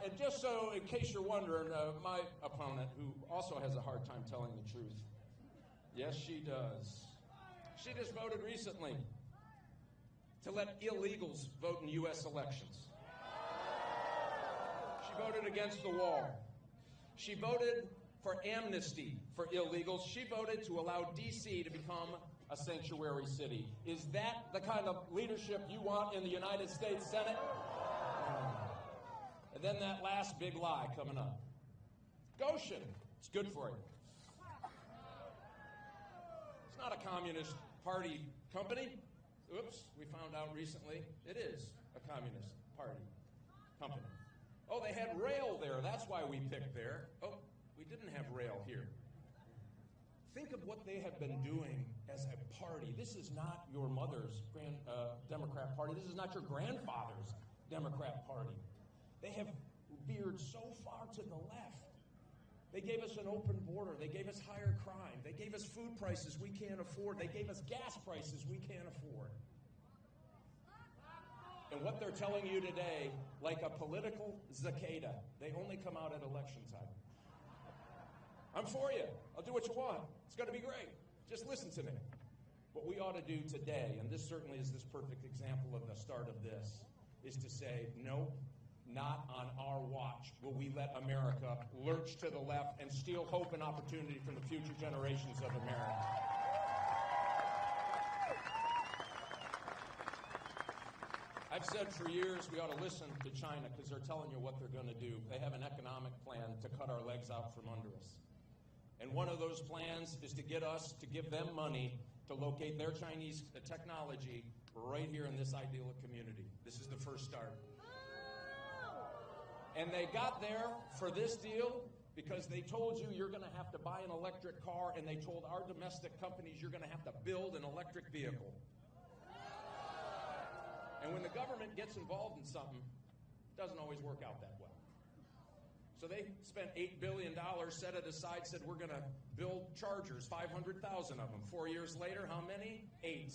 And just so, in case you're wondering, my opponent, who also has a hard time telling the truth, yes, she does. She just voted recently to let illegals vote in U.S. elections. She voted against the wall. She voted for amnesty for illegals. She voted to allow D.C. to become a sanctuary city. Is that the kind of leadership you want in the United States Senate? And then that last big lie coming up. Goshen, it's good for you. It's not a Communist Party company. Oops, we found out recently it is a Communist Party company. Oh, they had rail there. That's why we picked there. Oh, we didn't have rail here. Think of what they have been doing as a party. This is not your mother's Democrat Party. This is not your grandfather's Democrat Party. They have veered so far to the left. They gave us an open border. They gave us higher crime. They gave us food prices we can't afford. They gave us gas prices we can't afford. And what they're telling you today, like a political cicada, they only come out at election time. I'm for you. I'll do what you want. It's going to be great. Just listen to me. What we ought to do today, and this certainly is this perfect example of the start of this, is to say, no, not on our watch will we let America lurch to the left and steal hope and opportunity from the future generations of America. I've said for years we ought to listen to China because they're telling you what they're going to do. They have an economic plan to cut our legs out from under us. And one of those plans is to get us to give them money to locate their Chinese technology right here in this ideal community. This is the first start. And they got there for this deal because they told you you're going to have to buy an electric car, and they told our domestic companies you're going to have to build an electric vehicle. And when the government gets involved in something, it doesn't always work out that well. So they spent $8 billion, set it aside, said we're going to build chargers, 500,000 of them. 4 years later, how many? 8.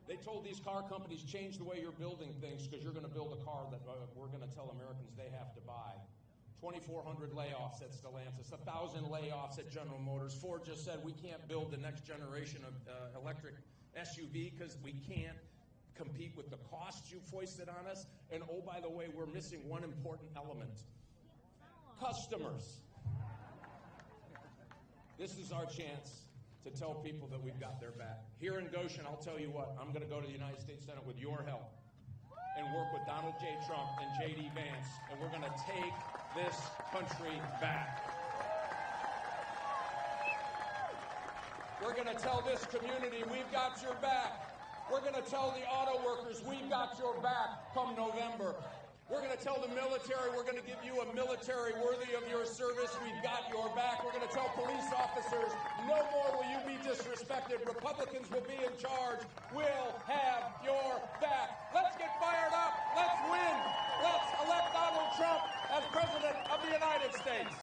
They told these car companies, change the way you're building things because you're going to build a car that we're going to tell Americans they have to buy. 2,400 layoffs at Stellantis, 1,000 layoffs at General Motors. Ford just said we can't build the next generation of electric SUV because we can't compete with the costs you foisted on us. And oh, by the way, we're missing one important element. Customers. This is our chance to tell people that we've got their back. Here in Goshen, I'll tell you what, I'm going to go to the United States Senate with your help and work with Donald J. Trump and J.D. Vance, and we're going to take this country back. We're going to tell this community we've got your back. We're going to tell the auto workers we've got your back come November. We're going to tell the military we're going to give you a military worthy of your service. We've got your back. We're going to tell police officers no more will you be disrespected. Republicans will be in charge with